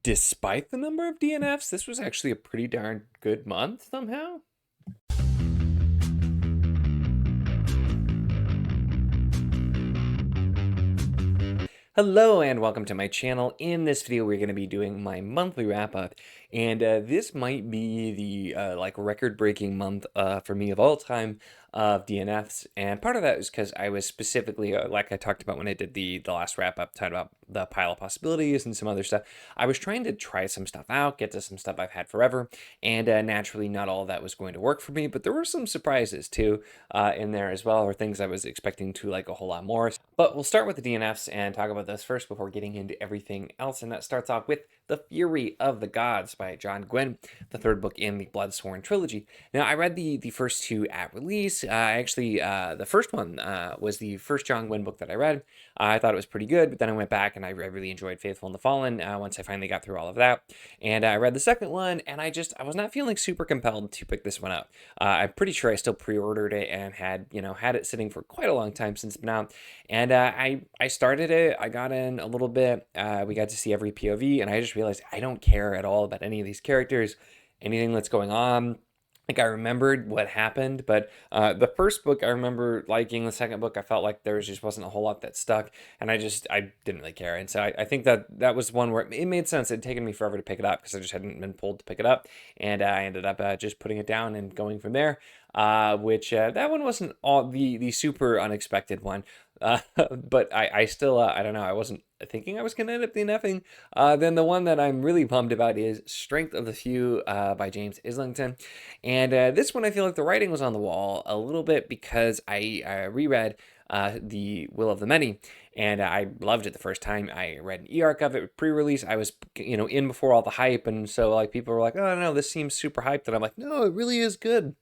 despite the number of DNFs, this was actually a pretty darn good month somehow. Hello and welcome to my channel. In this video, we're going to be doing my monthly wrap-up, and this might be the record-breaking month for me of all time of DNFs. And part of that is because I was specifically, like I talked about when I did the last wrap-up, talking about the pile of possibilities and some other stuff. I was trying to try some stuff out, get to some stuff I've had forever, and naturally not all of that was going to work for me, but there were some surprises too in there as well, or things I was expecting to like a whole lot more. But we'll start with the DNFs and talk about those first before getting into everything else. And that starts off with The Fury of the Gods by John Gwynne, the third book in the Bloodsworn trilogy. Now, I read the first two at release. The first one was the first John Gwynne book that I read. I thought it was pretty good, but then I went back and I really enjoyed Faithful and the Fallen once I finally got through all of that. And I read the second one, and I was not feeling super compelled to pick this one up. I'm pretty sure I still pre-ordered it and had it sitting for quite a long time since it's been out. And I started it. I got in a little bit. We got to see every POV, and I just realized I don't care at all about any of these characters, anything that's going on. Like, I remembered what happened, but the first book I remember liking. The second book I felt like there just wasn't a whole lot that stuck, and I didn't really care. And so I think that was one where it made sense. It had taken me forever to pick it up because I just hadn't been pulled to pick it up, and I ended up just putting it down and going from there. Which that one wasn't all the super unexpected one. But I still, I don't know, I wasn't thinking I was going to end up DNFing. Then the one that I'm really bummed about is Strength of the Few by James Islington. And this one, I feel like the writing was on the wall a little bit because I reread The Will of the Many, and I loved it the first time. I read an e-arc of it pre-release. I was, in before all the hype, and so like people were like, oh no, this seems super hyped, and I'm like, no, it really is good.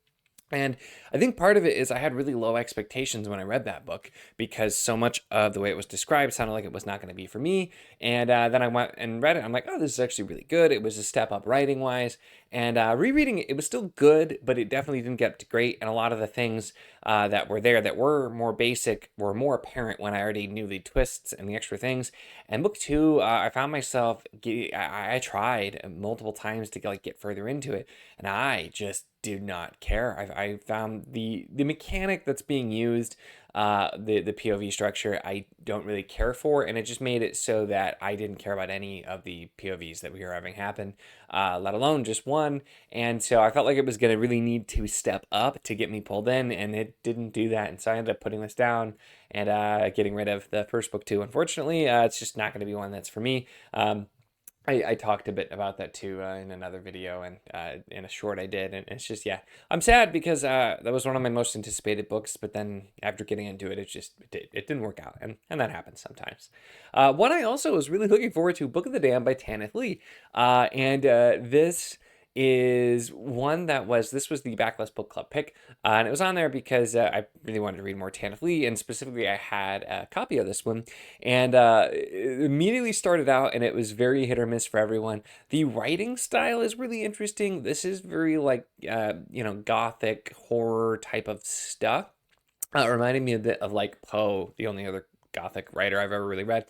And I think part of it is I had really low expectations when I read that book because so much of the way it was described sounded like it was not going to be for me. And then I went and read it. I'm like, oh, this is actually really good. It was a step up writing wise. And rereading it, it was still good, but it definitely didn't get up to great. And a lot of the things that were there that were more basic were more apparent when I already knew the twists and the extra things. And book two, I found myself, I tried multiple times to get further into it, and I just did not care. I found the mechanic that's being used, the POV structure, I don't really care for, and it just made it so that I didn't care about any of the POVs that we were having happen, let alone just one. And so I felt like it was going to really need to step up to get me pulled in, and it didn't do that. And so I ended up putting this down and getting rid of the first book too. Unfortunately, it's just not going to be one that's for me. I talked a bit about that too in another video and in a short I did, and it's just, yeah, I'm sad because that was one of my most anticipated books, but then after getting into it, it didn't work out, and that happens sometimes. One I also was really looking forward to, Book of the Damned by Tanith Lee, and this is one this was the Backlist Book Club pick, and it was on there because I really wanted to read more Tanith Lee, and specifically I had a copy of this one, and it immediately started out, and it was very hit or miss for everyone. The writing style is really interesting. This is very gothic horror type of stuff. It reminded me a bit of like Poe, the only other gothic writer I've ever really read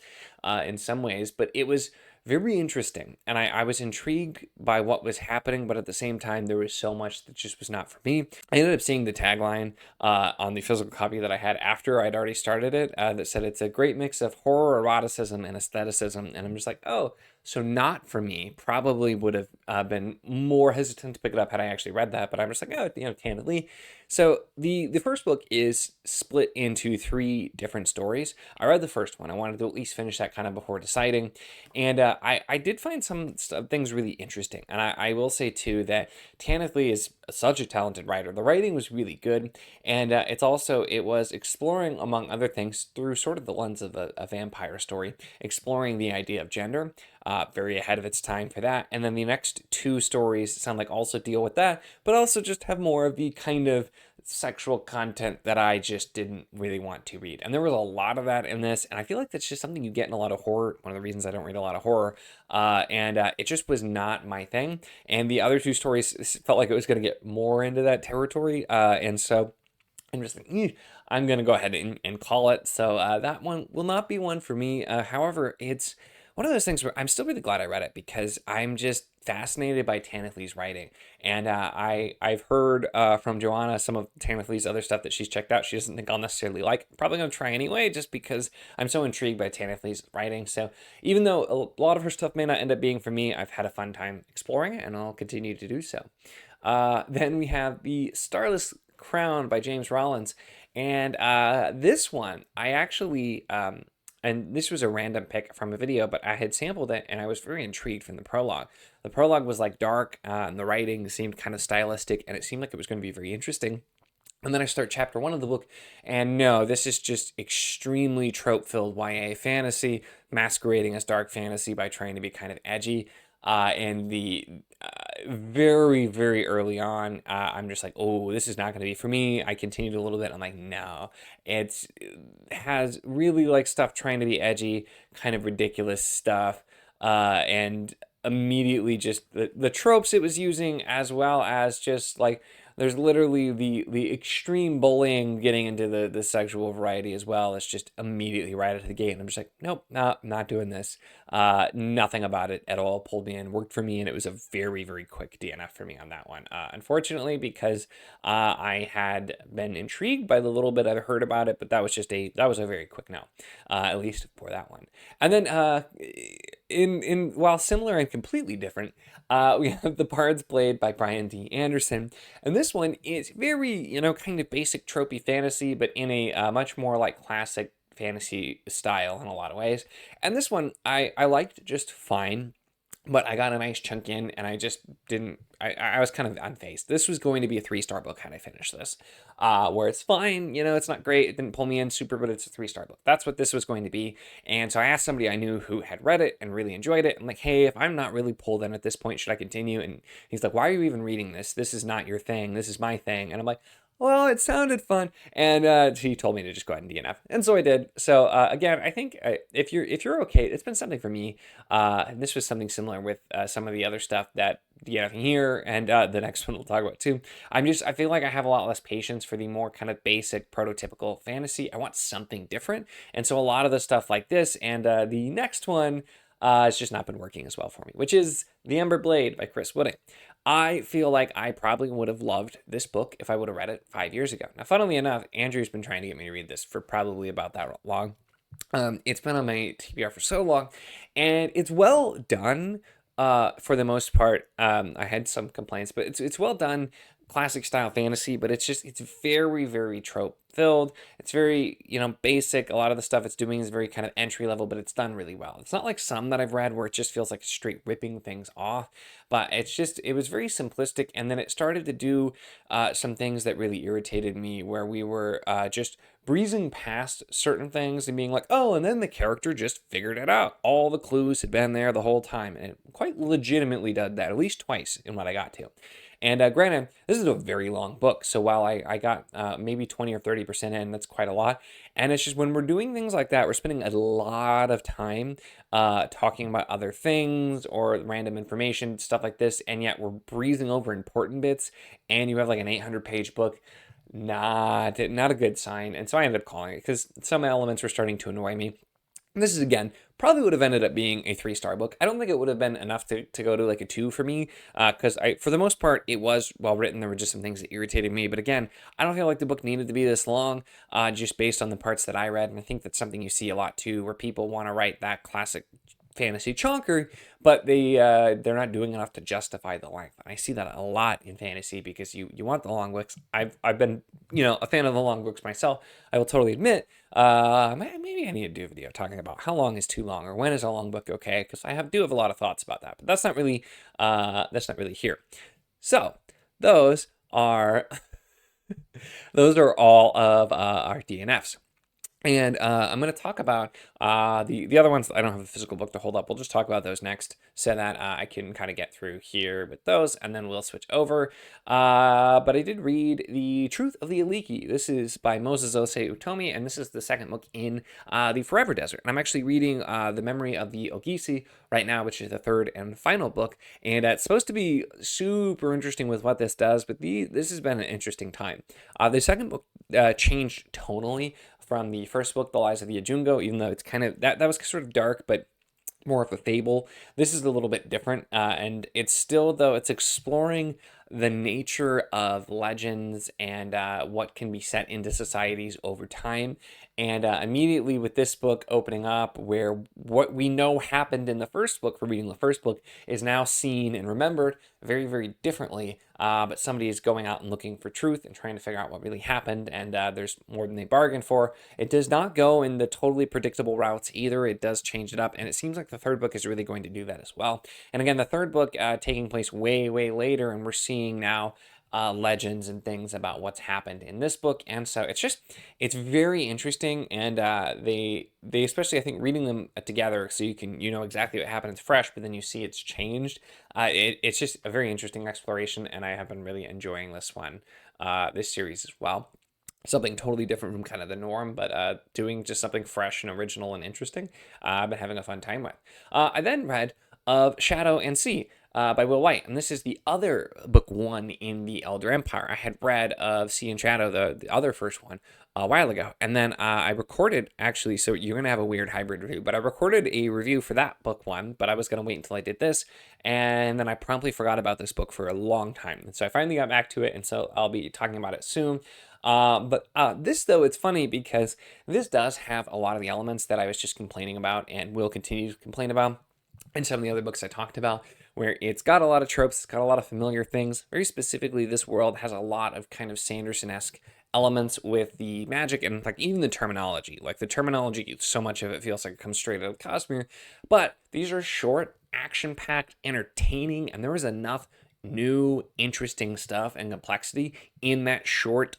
in some ways, but it was very interesting, and I was intrigued by what was happening, but at the same time there was so much that just was not for me. I ended up seeing the tagline on the physical copy that I had after I'd already started it that said it's a great mix of horror, eroticism, and aestheticism, and I'm just like, oh, so not for me. Probably would have been more hesitant to pick it up had I actually read that, but I'm just like, oh, Tanith Lee. So the first book is split into 3 different stories. I read the first one. I wanted to at least finish that kind of before deciding, and I did find some things really interesting. And I will say too that Tanith Lee is such a talented writer. The writing was really good, and it was exploring, among other things, through sort of the lens of a vampire story, exploring the idea of gender. Very ahead of its time for that. And then the next 2 stories sound like also deal with that, but also just have more of the kind of sexual content that I just didn't really want to read. And there was a lot of that in this, and I feel like that's just something you get in a lot of horror. One of the reasons I don't read a lot of horror, and it just was not my thing. And the other 2 stories felt like it was going to get more into that territory, and so I'm just like, I'm going to go ahead and call it. So that one will not be one for me. However, it's one of those things where I'm still really glad I read it because I'm just fascinated by Tanithli's writing. And I've heard from Joanna some of Tanithli's other stuff that she's checked out. She doesn't think I'll necessarily like. Probably gonna try anyway, just because I'm so intrigued by Tanithli's writing. So even though a lot of her stuff may not end up being for me, I've had a fun time exploring it, and I'll continue to do so. Then we have the Starless Crown by James Rollins, and this one I actually. And this was a random pick from a video, but I had sampled it and I was very intrigued from the prologue. The prologue was like dark, and the writing seemed kind of stylistic, and it seemed like it was going to be very interesting. And then I start chapter 1 of the book, and no, this is just extremely trope-filled YA fantasy, masquerading as dark fantasy by trying to be kind of edgy. And the very, very early on, I'm just like, oh, this is not going to be for me. I continued a little bit. I'm like, no, it has really like stuff trying to be edgy, kind of ridiculous stuff, and immediately just the tropes it was using, as well as just like there's literally the extreme bullying getting into the sexual variety as well. It's just immediately right out of the gate. And I'm just like, nope, not doing this. Nothing about it at all pulled me in, worked for me, and it was a very, very quick DNF for me on that one. Unfortunately, because I had been intrigued by the little bit I've heard about it, but that was a very quick no, at least for that one. And then while similar and completely different, we have The Bard's Blade by Brian D. Anderson. And this one is very, kind of basic tropey fantasy, but in a much more like classic fantasy style in a lot of ways. And this one I liked just fine, but I got a nice chunk in, and I just didn't. I was kind of unfazed. This was going to be a 3-star book had I finished this, where it's fine. It's not great. It didn't pull me in super, but it's a 3-star book. That's what this was going to be. And so I asked somebody I knew who had read it and really enjoyed it. I'm like, hey, if I'm not really pulled in at this point, should I continue? And he's like, why are you even reading this? This is not your thing. This is my thing. And I'm like, well, it sounded fun, and he told me to just go ahead and DNF, and so I did. So again, I think if you're okay, it's been something for me. And this was something similar with some of the other stuff that DNFing here, and the next one we'll talk about too. I feel like I have a lot less patience for the more kind of basic prototypical fantasy. I want something different, and so a lot of the stuff like this and the next one. It's just not been working as well for me, which is The Ember Blade by Chris Wooding. I feel like I probably would have loved this book if I would have read it 5 years ago. Now, funnily enough, Andrew's been trying to get me to read this for probably about that long. It's been on my TBR for so long, and it's well done for the most part. I had some complaints, but it's well done, classic style fantasy, but it's very, very trope filled. It's very, basic. A lot of the stuff it's doing is very kind of entry level, but it's done really well. It's not like some that I've read where it just feels like straight ripping things off, but it was very simplistic. And then it started to do some things that really irritated me, where we were just breezing past certain things and being like, oh, and then the character just figured it out. All the clues had been there the whole time, and it quite legitimately did that at least twice in what I got to. And granted, this is a very long book, so while I got maybe 20 or 30% in, that's quite a lot. And it's just when we're doing things like that, we're spending a lot of time talking about other things or random information, stuff like this, and yet we're breezing over important bits, and you have like an 800-page book. Not a good sign. And so I ended up calling it because some elements were starting to annoy me. And this is, again, probably would have ended up being a 3-star book. I don't think it would have been enough to go to like a 2 for me, because for the most part, it was well written. There were just some things that irritated me. But again, I don't feel like the book needed to be this long, just based on the parts that I read. And I think that's something you see a lot too, where people want to write that classic fantasy chonker, but they're not doing enough to justify the length. And I see that a lot in fantasy because you want the long books. I've been a fan of the long books myself. I will totally admit. Maybe I need to do a video talking about how long is too long, or when is a long book okay, because I do have a lot of thoughts about that, but that's not really here. So those are all of our DNFs. And I'm going to talk about the other ones. I don't have a physical book to hold up. We'll just talk about those next so that I can kind of get through here with those, and then we'll switch over. But I did read The Truth of the Aliki. This is by Moses Osei Utomi, and this is the second book in the Forever Desert. And I'm actually reading The Memory of the Ogisi right now, which is the third and final book. And it's supposed to be super interesting with what this does, but this has been an interesting time. The second book changed tonally from the first book, The Lies of the Ajungo, even though it's kind of, that was sort of dark, but more of a fable. This is a little bit different, and it's still, though, it's exploring the nature of legends and what can be set into societies over time. And immediately with this book opening up, where what we know happened in the first book, for reading the first book, is now seen and remembered very, very differently. But somebody is going out and looking for truth and trying to figure out what really happened, and there's more than they bargained for. It does not go in the totally predictable routes either. It does change it up, and it seems like the third book is really going to do that as well. And again, the third book taking place way, way later, and we're seeing now legends and things about what's happened in this book. And so it's very interesting, and they especially, I think, reading them together, so you know exactly what happened, it's fresh, but then you see it's changed. It's just a very interesting exploration, and I have been really enjoying this one, this series as well. Something totally different from kind of the norm, but doing just something fresh and original and interesting. I've been having a fun time with. I then read of Shadow and Sea by Will White, and this is the other book one in the Elder Empire. I had read of Sea and Shadow, the other first one, a while ago, and then I recorded, actually, so you're gonna have a weird hybrid review, but I recorded a review for that book one, but I was gonna wait until I did this, and then I promptly forgot about this book for a long time, and so I finally got back to it, and so I'll be talking about it soon. But this, though, it's funny because this does have a lot of the elements that I was just complaining about and will continue to complain about in some of the other books I talked about, where it's got a lot of tropes, it's got a lot of familiar things. Very specifically, this world has a lot of kind of Sanderson-esque elements with the magic and like even the terminology. Like the terminology, so much of it feels like it comes straight out of Cosmere, but these are short, action-packed, entertaining, and there was enough new interesting stuff and complexity in that short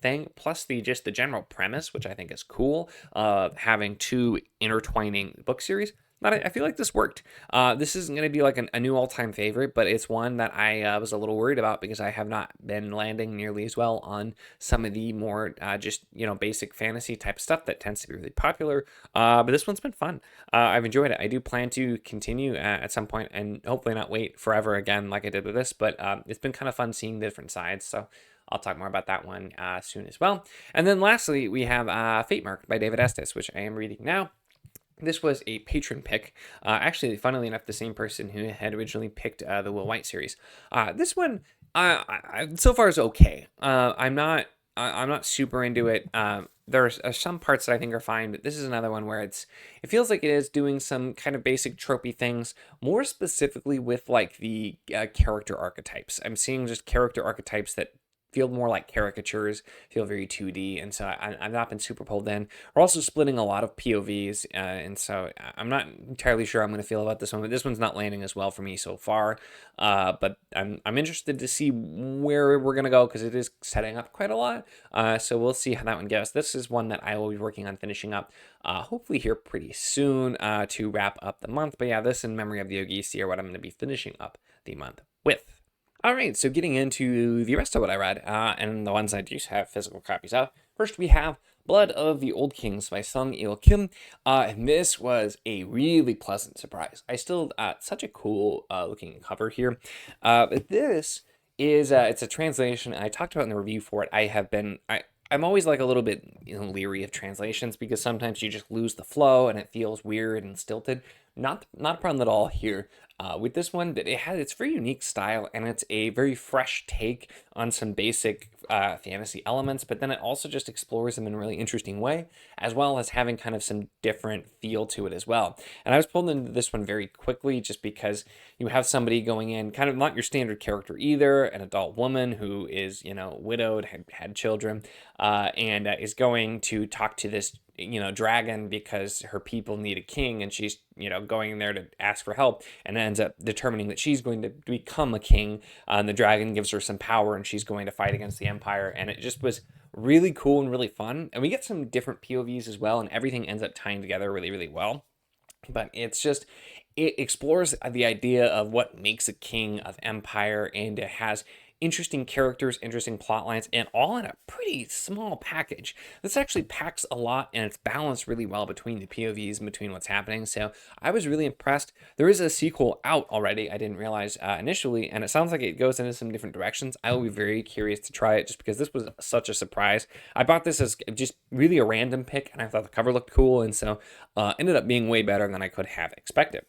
thing, plus the general premise, which I think is cool, of having two intertwining book series. But I feel like this worked. This isn't going to be like a new all-time favorite, but it's one that I was a little worried about because I have not been landing nearly as well on some of the more basic fantasy type stuff that tends to be really popular. But this one's been fun. I've enjoyed it. I do plan to continue at some point and hopefully not wait forever again like I did with this, but it's been kind of fun seeing the different sides. So I'll talk more about that one soon as well. And then lastly, we have Fate Mark by David Estes, which I am reading now. This was a patron pick. Actually, funnily enough, the same person who had originally picked the Will White series. This one, so far is okay. I'm not super into it. There's some parts that I think are fine, but this is another one where it feels like it is doing some kind of basic tropey things, more specifically with like the character archetypes. I'm seeing just character archetypes that feel more like caricatures, feel very 2D, and so I've not been super pulled in. We're also splitting a lot of POVs, and so I'm not entirely sure I'm going to feel about this one, but this one's not landing as well for me so far. But I'm interested to see where we're going to go, because it is setting up quite a lot, so we'll see how that one goes. This is one that I will be working on finishing up, hopefully here pretty soon, to wrap up the month. But yeah, this and Memory of the Ogisi are what I'm going to be finishing up the month with. All right, so getting into the rest of what I read, and the ones I do have physical copies of. First, we have Blood of the Old Kings by Sung Il Kim, and this was a really pleasant surprise. I still, such a cool looking cover here. But this is, it's a translation, and I talked about in the review for it. I'm always like a little bit leery of translations because sometimes you just lose the flow and it feels weird and stilted. Not a problem at all here. With this one, that it's very unique style, and it's a very fresh take on some basic fantasy elements, but then it also just explores them in a really interesting way, as well as having kind of some different feel to it as well. And I was pulled into this one very quickly just because you have somebody going in, kind of not your standard character either, an adult woman who is, widowed, had children, and is going to talk to this dragon because her people need a king, and she's going there to ask for help, and ends up determining that she's going to become a king, and the dragon gives her some power, and she's going to fight against the empire. And it just was really cool and really fun, and we get some different POVs as well, and everything ends up tying together really, really well. But it explores the idea of what makes a king of empire, and it has interesting characters, interesting plot lines, and all in a pretty small package. This actually packs a lot, and it's balanced really well between the POVs and between what's happening. So I was really impressed. There is a sequel out already. I didn't realize initially, and it sounds like it goes into some different directions. I will be very curious to try it just because this was such a surprise. I bought this as just really a random pick, and I thought the cover looked cool, and so ended up being way better than I could have expected.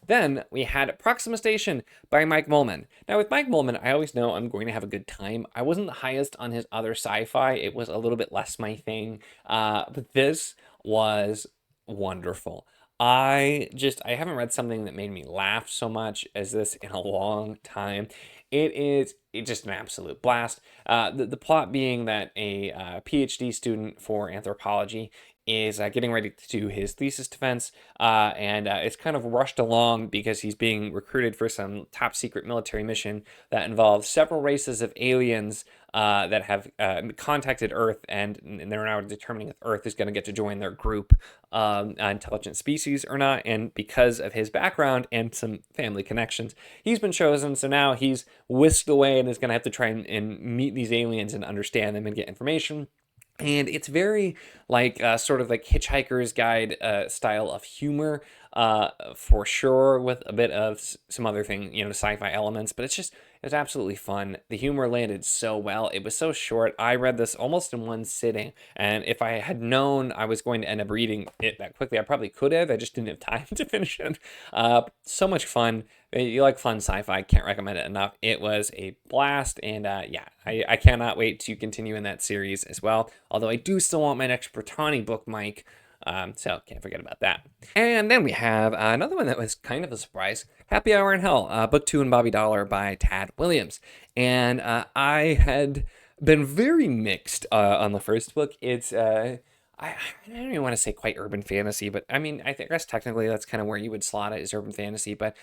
Then we had Proxima Station by Mike Mullman. Now, with Mike Mullman, I always know I'm going to have a good time. I wasn't the highest on his other sci-fi. It was a little bit less my thing. But this was wonderful. I haven't read something that made me laugh so much as this in a long time. It's just an absolute blast. The plot being that a PhD student for anthropology is getting ready to do his thesis defense, and it's kind of rushed along because he's being recruited for some top secret military mission that involves several races of aliens that have contacted Earth, and they're now determining if Earth is going to get to join their group, intelligent species or not. And because of his background and some family connections, he's been chosen. So now he's whisked away and is going to have to try and meet these aliens and understand them and get information. And it's very like sort of like Hitchhiker's Guide style of humor, for sure, with a bit of some other thing, sci-fi elements. But it's absolutely fun. The humor landed so well. It was so short. I read this almost in one sitting, and if I had known I was going to end up reading it that quickly, I probably could have. I just didn't have time to finish it. So much fun. You like fun sci-fi, can't recommend it enough. It was a blast, and I cannot wait to continue in that series as well. Although I do still want my next Brittani book, Mike. So can't forget about that. And then we have another one that was kind of a surprise, Happy Hour in Hell, Book 2 and Bobby Dollar by Tad Williams. And I had been very mixed on the first book. It's I don't even want to say quite urban fantasy, but I mean, I guess technically that's kind of where you would slot it, is urban fantasy, but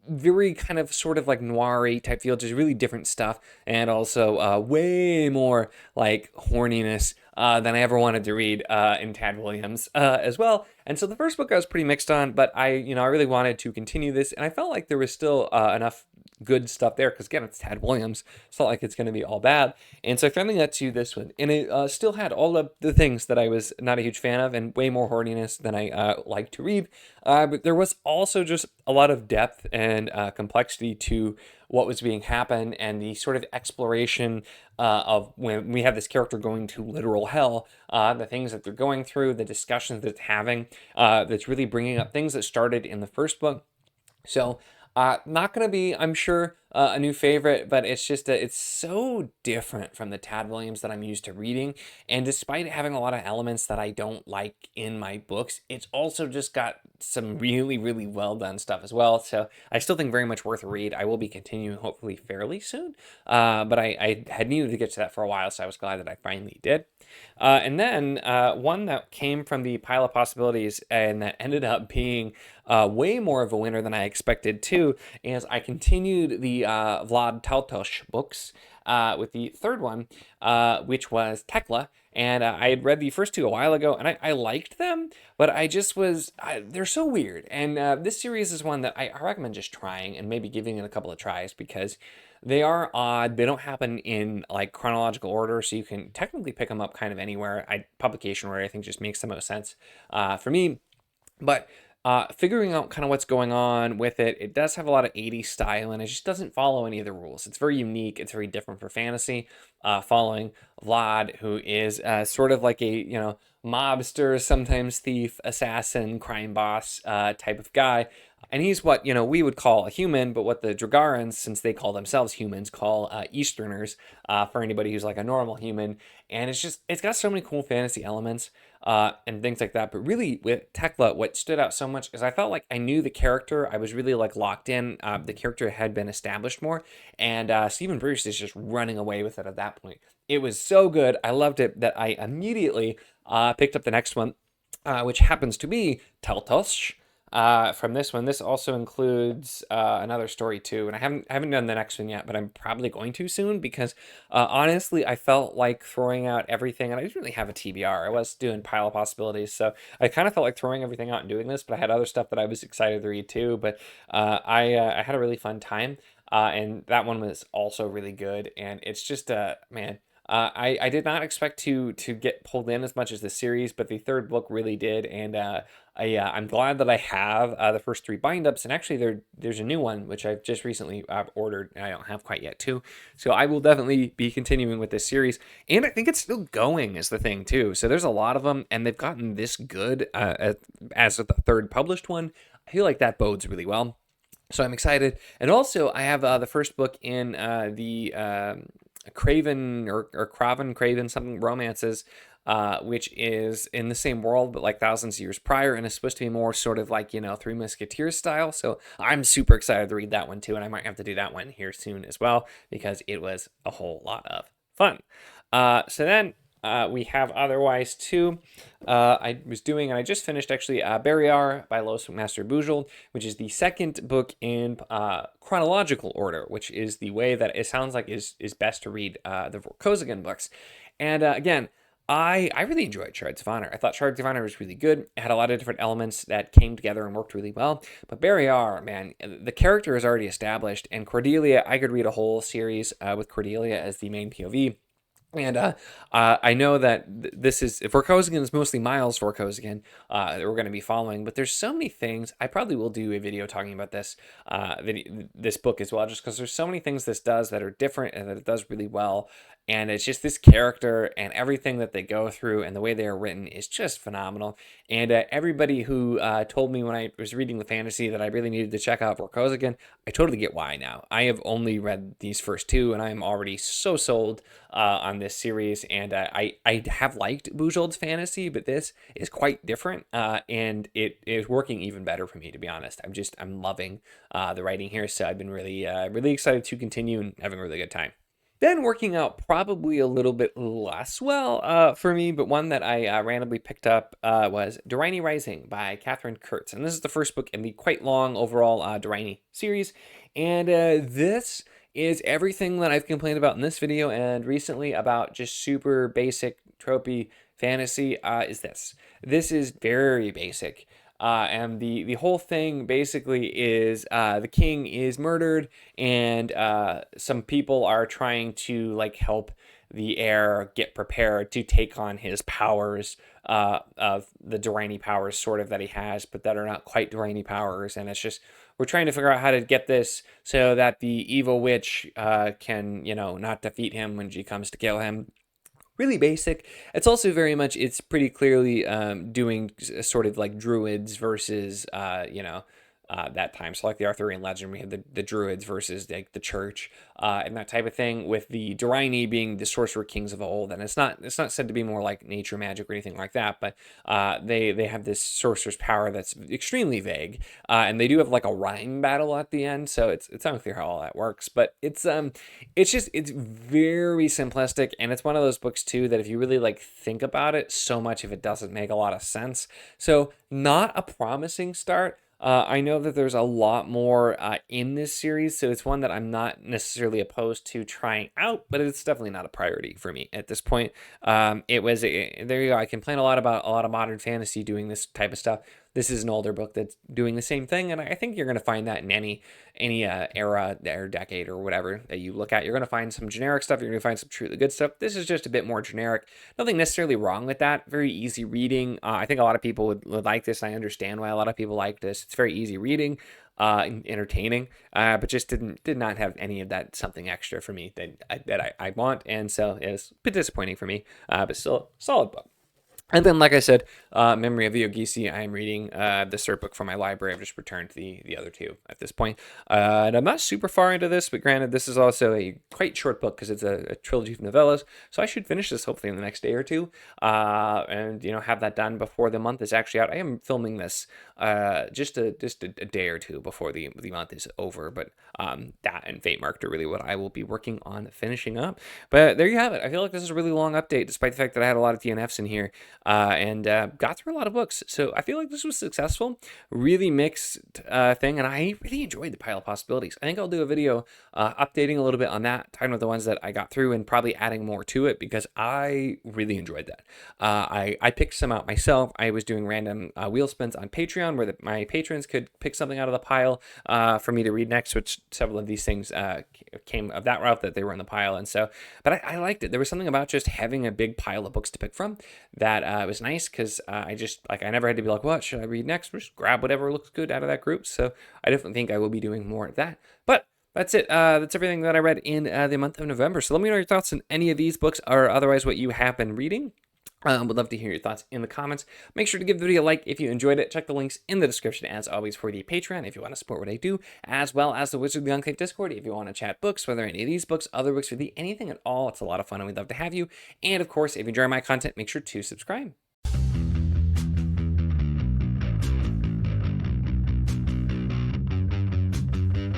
very kind of sort of like noir-y type feel, just really different stuff, and also way more like horniness than I ever wanted to read in Tad Williams as well. And so the first book I was pretty mixed on, but I really wanted to continue this, and I felt like there was still enough good stuff there, because again, it's Tad Williams. It's not like it's going to be all bad. And so I finally got to this one, and it still had all of the things that I was not a huge fan of, and way more horniness than I like to read. But there was also just a lot of depth and complexity to what was being happened, and the sort of exploration of when we have this character going to literal hell, the things that they're going through, the discussions that it's having, that's really bringing up things that started in the first book. So not going to be, I'm sure, a new favorite, but it's just it's so different from the Tad Williams that I'm used to reading. And despite having a lot of elements that I don't like in my books, it's also just got some really, really well done stuff as well. So I still think very much worth a read. I will be continuing hopefully fairly soon, but I had needed to get to that for a while, so I was glad that I finally did. And then one that came from the pile of possibilities and that ended up being way more of a winner than I expected too, is I continued the Vlad Tolstoy books with the third one, which was Tekla. And I had read the first two a while ago, and I liked them, but they're so weird. And this series is one that I recommend just trying and maybe giving it a couple of tries, because they are odd. They don't happen in like chronological order, so you can technically pick them up kind of anywhere. Publication order, I think, just makes the most sense for me. But figuring out kind of what's going on with it, it does have a lot of 80s style, and it just doesn't follow any of the rules. It's very unique. It's very different for fantasy, following Vlad, who is sort of like a, mobster, sometimes thief, assassin, crime boss type of guy. And he's what, we would call a human, but what the Dragarans, since they call themselves humans, call Easterners, for anybody who's like a normal human. And it's got so many cool fantasy elements and things like that. But really, with Tekla, what stood out so much is I felt like I knew the character. I was really like locked in. The character had been established more. And Stephen Bruce is just running away with it at that point. It was so good. I loved it that I immediately picked up the next one, which happens to be Teltosh. From this one. This also includes another story too, and I haven't done the next one yet, but I'm probably going to soon, because honestly, I felt like throwing out everything, and I didn't really have a TBR. I was doing pile of possibilities, so I kind of felt like throwing everything out and doing this, but I had other stuff that I was excited to read too. But I had a really fun time. and that one was also really good. And it's just man. I did not expect to get pulled in as much as the series, but the third book really did, and I'm glad that I have the first three bind-ups, and actually there's a new one which I've just recently ordered, and I don't have quite yet too. So I will definitely be continuing with this series, and I think it's still going is the thing too. So there's a lot of them, and they've gotten this good as the third published one. I feel like that bodes really well. So I'm excited, and also I have the first book in the Craven or Craven something romances, which is in the same world but like thousands of years prior, and it's supposed to be more sort of like Three Musketeers style. So I'm super excited to read that one too, and I might have to do that one here soon as well because it was a whole lot of fun. So then we have otherwise too. I just finished actually Barrier by Los Master Bujold, which is the second book in chronological order, which is the way that it sounds like is best to read the Vorkosigan books. And again, I really enjoyed Shards of Honor. I thought Shards of Honor was really good. It had a lot of different elements that came together and worked really well. But Barrier, man, the character is already established, and Cordelia, I could read a whole series with Cordelia as the main POV. And I know that this is Vorkosigan is mostly Miles Vorkosigan that we're going to be following, but there's so many things. I probably will do a video talking about this this book as well, just because there's so many things this does that are different and that it does really well. And it's just this character and everything that they go through and the way they are written is just phenomenal. And everybody who told me when I was reading the fantasy that I really needed to check out Vorkosigan, I totally get why now. I have only read these first two, and I'm already so sold on this series. And I have liked Bujold's fantasy, but this is quite different, and it is working even better for me, to be honest. I'm loving the writing here, so I've been really excited to continue and having a really good time. Then working out probably a little bit less well for me, but one that I randomly picked up was Doriani Rising by Catherine Kurtz. And this is the first book in the quite long overall Doriani series. And this is everything that I've complained about in this video and recently about just super basic tropey fantasy is this. This is very basic. And the whole thing basically is the king is murdered, and some people are trying to like help the heir get prepared to take on his powers of the Doriani powers sort of that he has, but that are not quite Doriani powers. And it's just we're trying to figure out how to get this so that the evil witch can not defeat him when she comes to kill him. Really basic. It's also very much, it's pretty clearly doing sort of like druids versus, that time. So like the Arthurian legend, we have the druids versus like the church and that type of thing, with the Doriani being the sorcerer kings of old. And it's not said to be more like nature magic or anything like that, but they have this sorcerer's power that's extremely vague. And they do have like a rhyme battle at the end, so it's unclear how all that works. But it's very simplistic, and it's one of those books too that if you really like think about it, so much of it doesn't make a lot of sense. So not a promising start. I know that there's a lot more in this series, so it's one that I'm not necessarily opposed to trying out, but it's definitely not a priority for me at this point. There you go. I complain a lot about a lot of modern fantasy doing this type of stuff. This is an older book that's doing the same thing, and I think you're going to find that in any era or decade or whatever that you look at. You're going to find some generic stuff. You're going to find some truly good stuff. This is just a bit more generic. Nothing necessarily wrong with that. Very easy reading. I think a lot of people would like this. I understand why a lot of people like this. It's very easy reading, entertaining, but just did not have any of that something extra for me that I want, and so it was a bit disappointing for me, but still a solid book. And then, like I said, Memory of the Ogisi, I am reading the cert book from my library. I've just returned the other two at this point. And I'm not super far into this, but granted, this is also a quite short book because it's a trilogy of novellas. So I should finish this hopefully in the next day or two, and have that done before the month is actually out. I am filming this just a day or two before the month is over, but that and Fate Marked are really what I will be working on finishing up. But there you have it. I feel like this is a really long update, despite the fact that I had a lot of DNFs in here. and got through a lot of books. So I feel like this was successful, really mixed thing, and I really enjoyed the pile of possibilities. I think I'll do a video updating a little bit on that, talking about the ones that I got through and probably adding more to it because I really enjoyed that. I picked some out myself. I was doing random wheel spins on Patreon where my patrons could pick something out of the pile for me to read next, which several of these things came of that route that they were in the pile. And so, but I liked it. There was something about just having a big pile of books to pick from that was nice because I just, like, I never had to be like, what should I read next? Just grab whatever looks good out of that group. So I definitely think I will be doing more of that. But that's it. That's everything that I read in the month of November. So let me know your thoughts on any of these books or otherwise what you have been reading. Would love to hear your thoughts in the comments. Make sure to give the video a like if you enjoyed it. Check the links in the description as always for the Patreon if you want to support what I do, as well as the Wizard of the Enclave Discord if you want to chat books, whether any of these books, other books with you, anything at all. It's a lot of fun and we'd love to have you. And of course, if you enjoy my content, make sure to subscribe.